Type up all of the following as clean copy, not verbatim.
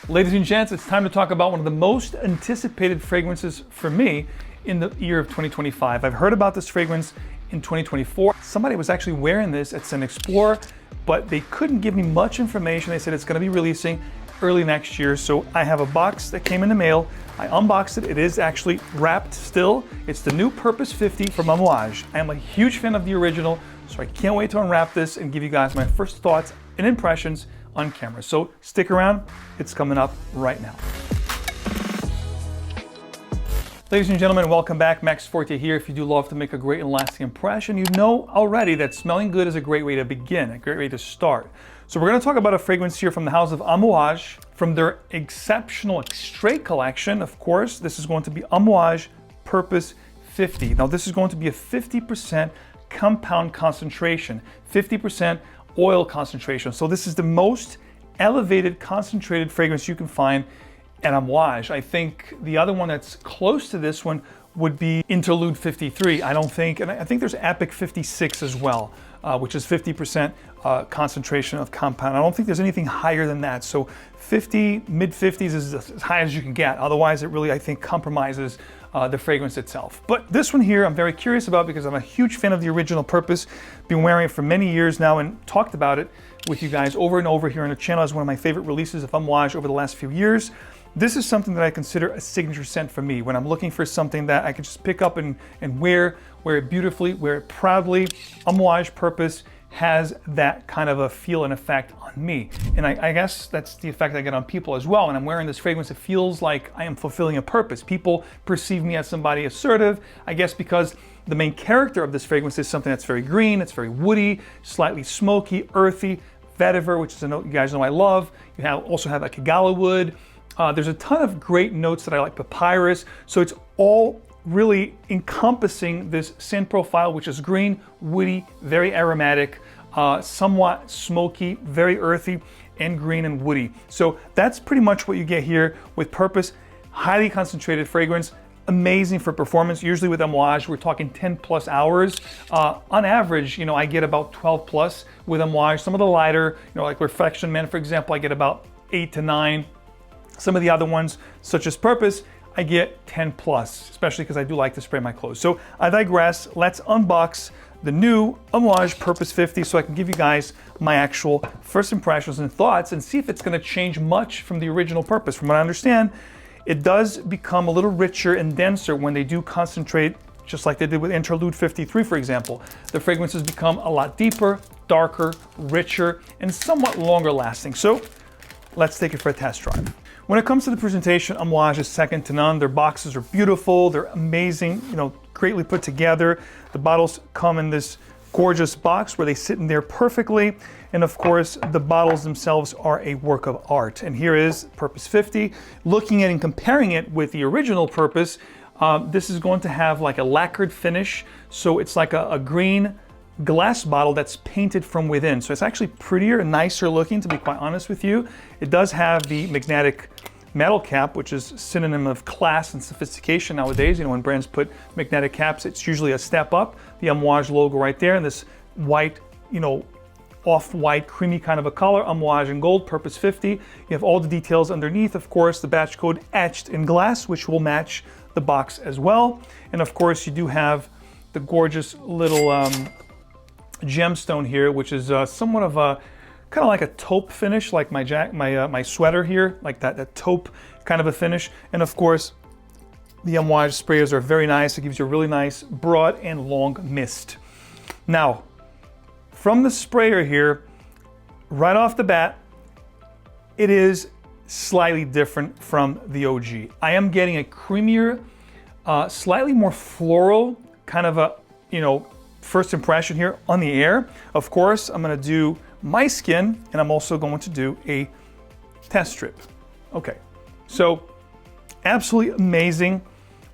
Ladies and gents, it's time to talk about one of the most anticipated fragrances for me in the year of 2025. I've heard about this fragrance in 2024. Somebody was actually wearing this at Scent Explorer, but they couldn't give me much information. They said it's gonna be releasing early next year. So I have a box that came in the mail. I unboxed it. It is actually wrapped still. It's the new Purpose 50 from Amouage. I am a huge fan of the original, so I can't wait to unwrap this and give you guys my first thoughts and impressions on camera. So stick around, it's coming up right now. Ladies and gentlemen, welcome back. Max Forti here. If you do love to make a great and lasting impression, you know already that smelling good is a great way to begin, a great way to start. So we're going to talk about a fragrance here from the house of Amouage, from their Exceptional Extraits Collection. Of course, this is going to be Amouage Purpose 50. Now this is going to be a 50% compound concentration, 50% oil concentration. So this is the most elevated concentrated fragrance you can find at Amouage. I think the other one that's close to this one would be INTERLUDE 53. I think there's Epic 56 as well, which is 50% concentration of compound. I don't think there's anything higher than that. So 50, mid 50s is as high as you can get. Otherwise, it really, I think, compromises the fragrance itself. But this one here, I'm very curious about because I'm a huge fan of the original Purpose. Been wearing it for many years now and talked about it with you guys over and over here on the channel as one of my favorite releases of Amouage over the last few years. This is something that I consider a signature scent for me. When I'm looking for something that I can just pick up and wear it beautifully, wear it proudly, Amouage Purpose has that kind of a feel and effect on me. And I guess that's the effect I get on people as well. When I'm wearing this fragrance, it feels like I am fulfilling a purpose. People perceive me as somebody assertive, I guess because the main character of this fragrance is something that's very green, it's very woody, slightly smoky, earthy, vetiver, which is a note you guys know I love. You also have a Kigala wood. There's a ton of great notes that I like, papyrus. So it's all really encompassing this scent profile, which is green, woody, very aromatic, somewhat smoky, very earthy, and green and woody. So that's pretty much what you get here with Purpose. Highly concentrated fragrance, amazing for performance. Usually with Amouage, we're talking 10 plus hours. On average, I get about 12 plus with Amouage. Some of the lighter, like Reflection Man, for example, I get about 8 to 9. Some of the other ones, such as Purpose, I get 10 plus, especially because I do like to spray my clothes. So I digress. Let's unbox the new Amouage Purpose 50 so I can give you guys my actual first impressions and thoughts and see if it's going to change much from the original Purpose. From what I understand, it does become a little richer and denser when they do concentrate, just like they did with INTERLUDE 53, for example. The fragrances become a lot deeper, darker, richer, and somewhat longer lasting. So let's take it for a test drive. When it comes to the presentation, Amouage is second to none. Their boxes are beautiful, they're amazing, greatly put together. The bottles come in this gorgeous box where they sit in there perfectly. And of course, the bottles themselves are a work of art. And here is Purpose 50. Looking at and comparing it with the original Purpose, this is going to have like a lacquered finish. So it's like a green glass bottle that's painted from within. So it's actually prettier and nicer looking, to be quite honest with you. It does have the magnetic metal cap, which is synonym of class and sophistication nowadays. When brands put magnetic caps, it's usually a step up. The Amouage logo right there, and this white, off-white, creamy kind of a color, Amouage in gold, Purpose 50. You have all the details underneath, of course, the batch code etched in glass, which will match the box as well. And of course, you do have the gorgeous little gemstone here, which is somewhat of a kind of like a taupe finish, like my sweater here, like that taupe kind of a finish. And of course, the Amouage sprayers are very nice. It gives you a really nice broad and long mist. Now, from the sprayer here, right off the bat, it is slightly different from the OG. I am getting a creamier, slightly more floral kind of a, first impression here on the air. Of course, I'm gonna do my skin and I'm also going to do a test strip. Okay, so absolutely amazing,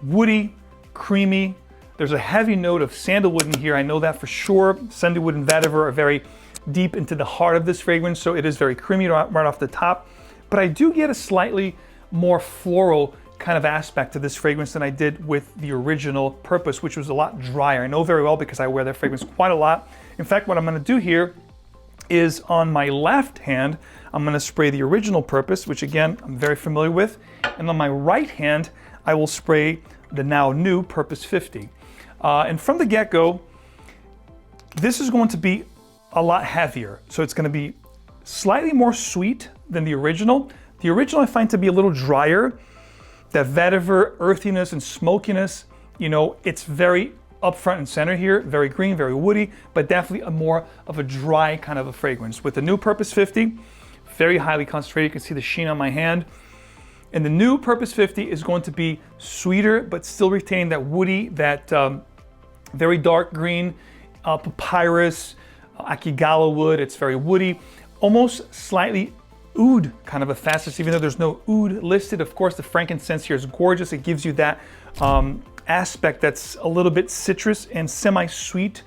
woody, creamy. There's a heavy note of sandalwood in here. I know that for sure. Sandalwood and vetiver are very deep into the heart of this fragrance, so it is very creamy right off the top. But I do get a slightly more floral kind of aspect to this fragrance than I did with the original Purpose, which was a lot drier. I know very well because I wear that fragrance quite a lot. In fact, what I'm gonna do here is on my left hand, I'm going to spray the original Purpose, which again, I'm very familiar with. And on my right hand, I will spray the now new Purpose 50. And from the get-go, this is going to be a lot heavier. So it's going to be slightly more sweet than the original. The original I find to be a little drier. That vetiver, earthiness, and smokiness, you know, it's very up front and center here, very green, very woody, but definitely a more of a dry kind of a fragrance. With the new Purpose 50, very highly concentrated. You can see the sheen on my hand. And the new Purpose 50 is going to be sweeter, but still retain that woody, that very dark green, papyrus, akigala wood. It's very woody, almost slightly oud kind of a facet, even though there's no oud listed. Of course, the frankincense here is gorgeous. It gives you that aspect that's a little bit citrus and semi-sweet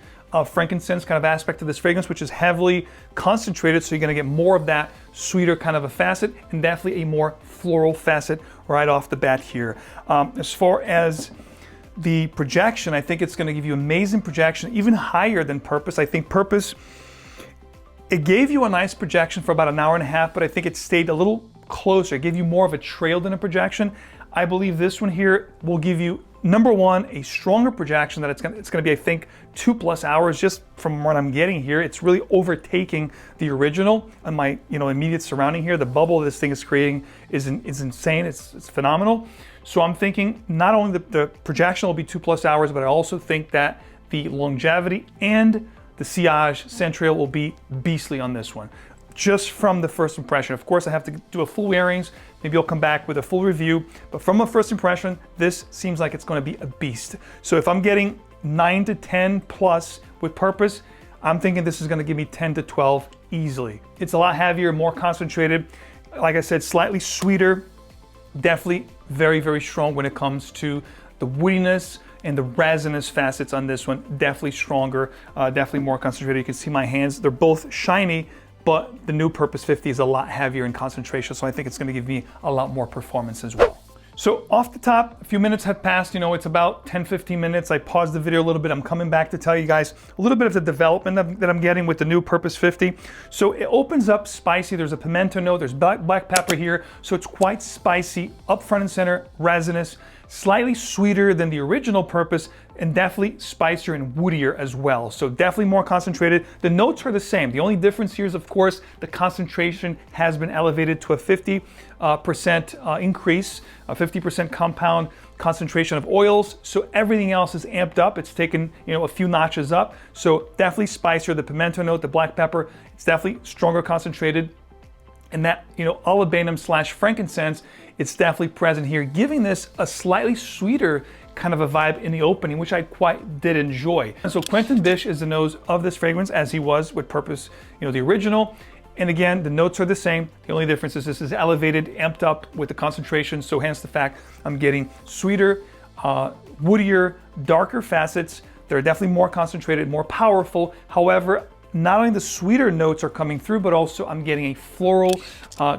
frankincense kind of aspect to this fragrance, which is heavily concentrated. So you're gonna get more of that sweeter kind of a facet and definitely a more floral facet right off the bat here. As far as the projection, I think it's gonna give you amazing projection, even higher than Purpose. I think Purpose, it gave you a nice projection for about an hour and a half, but I think it stayed a little closer. It gave you more of a trail than a projection. I believe this one here will give you, number one, a stronger projection that it's gonna be, I think, 2+ hours just from what I'm getting here. It's really overtaking the original and my, you know, immediate surrounding here. The bubble this thing is creating is insane. It's phenomenal. So I'm thinking not only the projection will be 2+ hours, but I also think that the longevity and the sillage central will be beastly on this one, just from the first impression. Of course, I have to do a full wearings. Maybe I'll come back with a full review, but from a first impression, this seems like it's going to be a beast. So if I'm getting 9 to 10 plus with Purpose, I'm thinking this is going to give me 10 to 12 easily. It's a lot heavier, more concentrated. Like I said, slightly sweeter, definitely very, very strong when it comes to the woodiness and the resinous facets on this one. Definitely stronger, definitely more concentrated. You can see my hands, they're both shiny, but the new Purpose 50 is a lot heavier in concentration, so I think it's gonna give me a lot more performance as well. So off the top, a few minutes have passed, you know, it's about 10-15 minutes. I paused the video a little bit. I'm coming back to tell you guys a little bit of the development that I'm getting with the new Purpose 50. So it opens up spicy. There's a pimento note, there's black pepper here. So it's quite spicy, up front and center, resinous, slightly sweeter than the original Purpose, and definitely spicier and woodier as well. So definitely more concentrated. The notes are the same. The only difference here is, of course, the concentration has been elevated to a 50% increase, a 50% compound concentration of oils. So everything else is amped up. It's taken, you know, a few notches up. So definitely spicier. The pimento note, the black pepper, it's definitely stronger concentrated. And that, you know, olibanum / frankincense, it's definitely present here, giving this a slightly sweeter kind of a vibe in the opening, which I quite did enjoy. And so Quentin Bisch is the nose of this fragrance, as he was with Purpose, you know, the original. And again, the notes are the same. The only difference is this is elevated, amped up with the concentration. So hence the fact I'm getting sweeter, woodier, darker facets. They're definitely more concentrated, more powerful. However, not only the sweeter notes are coming through, but also I'm getting a floral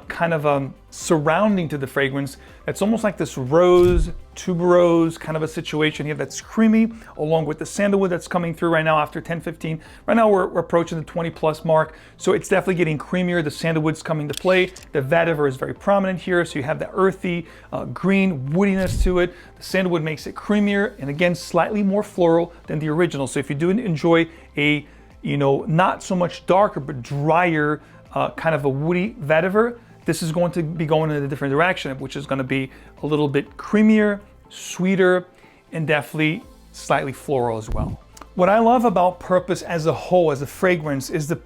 kind of surrounding to the fragrance. It's almost like this rose, tuberose kind of a situation here that's creamy, along with the sandalwood that's coming through right now after 10-15. Right now we're approaching the 20+ mark, so it's definitely getting creamier. The sandalwood's coming to play. The vetiver is very prominent here, so you have the earthy, green woodiness to it. The sandalwood makes it creamier, and again, slightly more floral than the original. So if you do enjoy a, you know, not so much darker, but drier kind of a woody vetiver, this is going to be going in a different direction, which is going to be a little bit creamier, sweeter, and definitely slightly floral as well. What I love about Purpose as a whole, as a fragrance, is the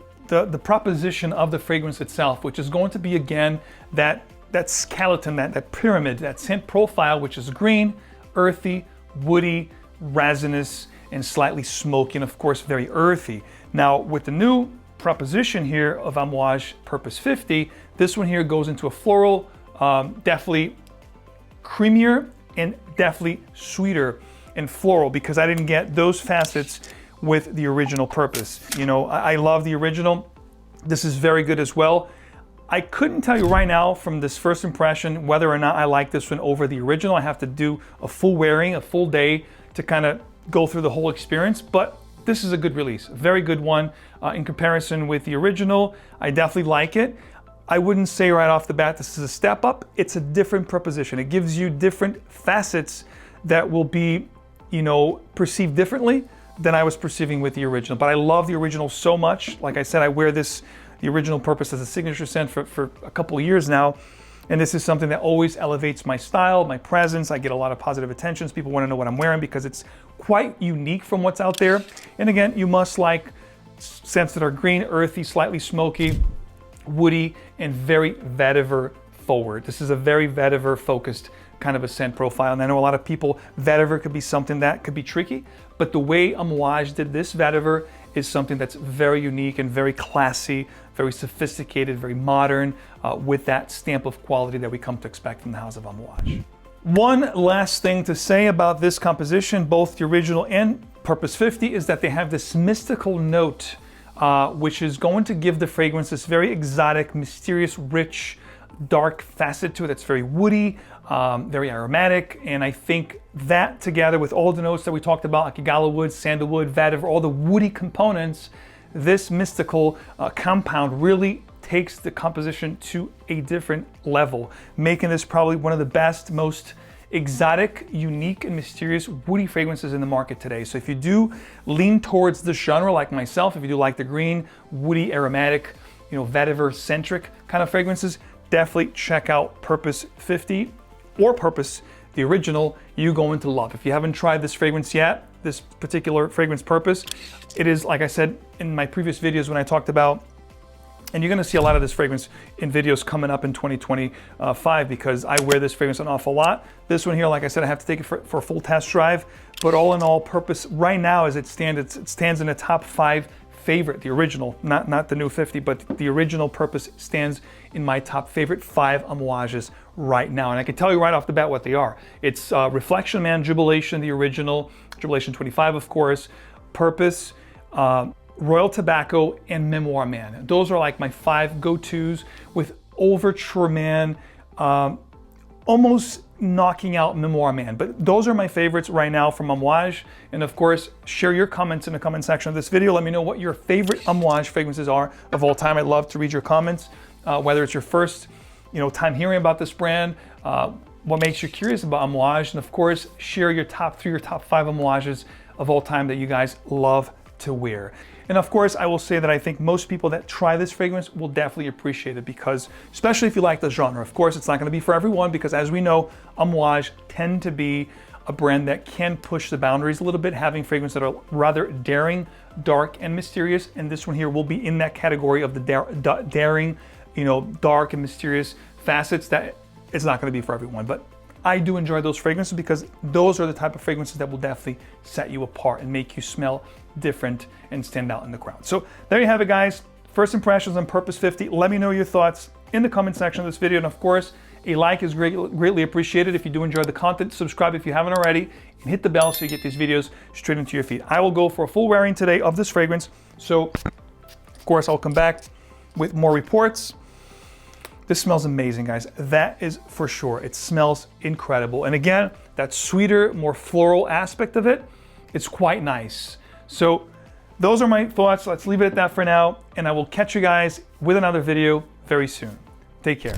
proposition of the fragrance itself, which is going to be, again, that skeleton, that pyramid, that scent profile, which is green, earthy, woody, resinous, and slightly smoky, and of course, very earthy. Now, with the new proposition here of Amouage Purpose 50, this one here goes into a floral, definitely creamier and definitely sweeter and floral, because I didn't get those facets with the original Purpose. You know, I love the original. This is very good as well. I couldn't tell you right now from this first impression whether or not I like this one over the original. I have to do a full wearing, a full day to kind of go through the whole experience, but this is a good release, a very good one in comparison with the original. I definitely like it. I wouldn't say right off the bat this is a step up. It's a different proposition. It gives you different facets that will be, you know, perceived differently than I was perceiving with the original. But I love the original so much. Like I said, I wear this, the original Purpose, as a signature scent for a couple of years now. And this is something that always elevates my style, my presence. I get a lot of positive attentions. People want to know what I'm wearing because it's quite unique from what's out there. And again, you must like scents that are green, earthy, slightly smoky, woody, and very vetiver forward. This is a very vetiver focused kind of a scent profile. And I know a lot of people, vetiver could be something that could be tricky, but the way Amouage did this vetiver is something that's very unique and very classy, very sophisticated, very modern, with that stamp of quality that we come to expect from the house of Amouage. One last thing to say about this composition, both the original and Purpose 50, is that they have this mystical note, which is going to give the fragrance this very exotic, mysterious, rich, dark facet to it that's very woody, very aromatic. And I think that together with all the notes that we talked about, like gala wood, sandalwood, vetiver, all the woody components, this mystical compound really takes the composition to a different level, making this probably one of the best, most exotic, unique, and mysterious woody fragrances in the market today. So if you do lean towards the genre like myself, if you do like the green, woody, aromatic, you know, vetiver-centric kind of fragrances, definitely check out Purpose 50 or Purpose, the original. You're going to love. If you haven't tried this fragrance yet, this particular fragrance Purpose, it is, like I said in my previous videos when I talked about, and you're gonna see a lot of this fragrance in videos coming up in 2025 because I wear this fragrance an awful lot. This one here, like I said, I have to take it for a full test drive, but all in all, Purpose right now as it stands, it stands in the top 5 favorite, the original, not the new 50, but the original Purpose stands in my top favorite 5 Amouages right now. And I can tell you right off the bat what they are. It's Reflection Man, Jubilation, the original, Jubilation 25, of course, Purpose, Royal Tobacco, and Memoir Man. Those are like my 5 go-tos, with Overture Man almost knocking out Memoir Man. But those are my favorites right now from Amouage. And of course, share your comments in the comment section of this video. Let me know what your favorite Amouage fragrances are of all time. I'd love to read your comments, whether it's your first time hearing about this brand, what makes you curious about Amouage, and of course, share your top 3 or top 5 Amouages of all time that you guys love to wear. And of course, I will say that I think most people that try this fragrance will definitely appreciate it, because especially if you like the genre. Of course, it's not going to be for everyone, because as we know, Amouage tend to be a brand that can push the boundaries a little bit, having fragrances that are rather daring, dark, and mysterious. And this one here will be in that category of the daring, dark and mysterious facets that it's not going to be for everyone. But I do enjoy those fragrances because those are the type of fragrances that will definitely set you apart and make you smell different and stand out in the crowd. So there you have it, guys. First impressions on Purpose 50. Let me know your thoughts in the comment section of this video. And of course, a like is greatly appreciated. If you do enjoy the content, subscribe if you haven't already, and hit the bell so you get these videos straight into your feed. I will go for a full wearing today of this fragrance. So of course, I'll come back with more reports. This smells amazing, guys. That is for sure. It smells incredible. And again, that sweeter, more floral aspect of it, it's quite nice. So those are my thoughts. Let's leave it at that for now. And I will catch you guys with another video very soon. Take care.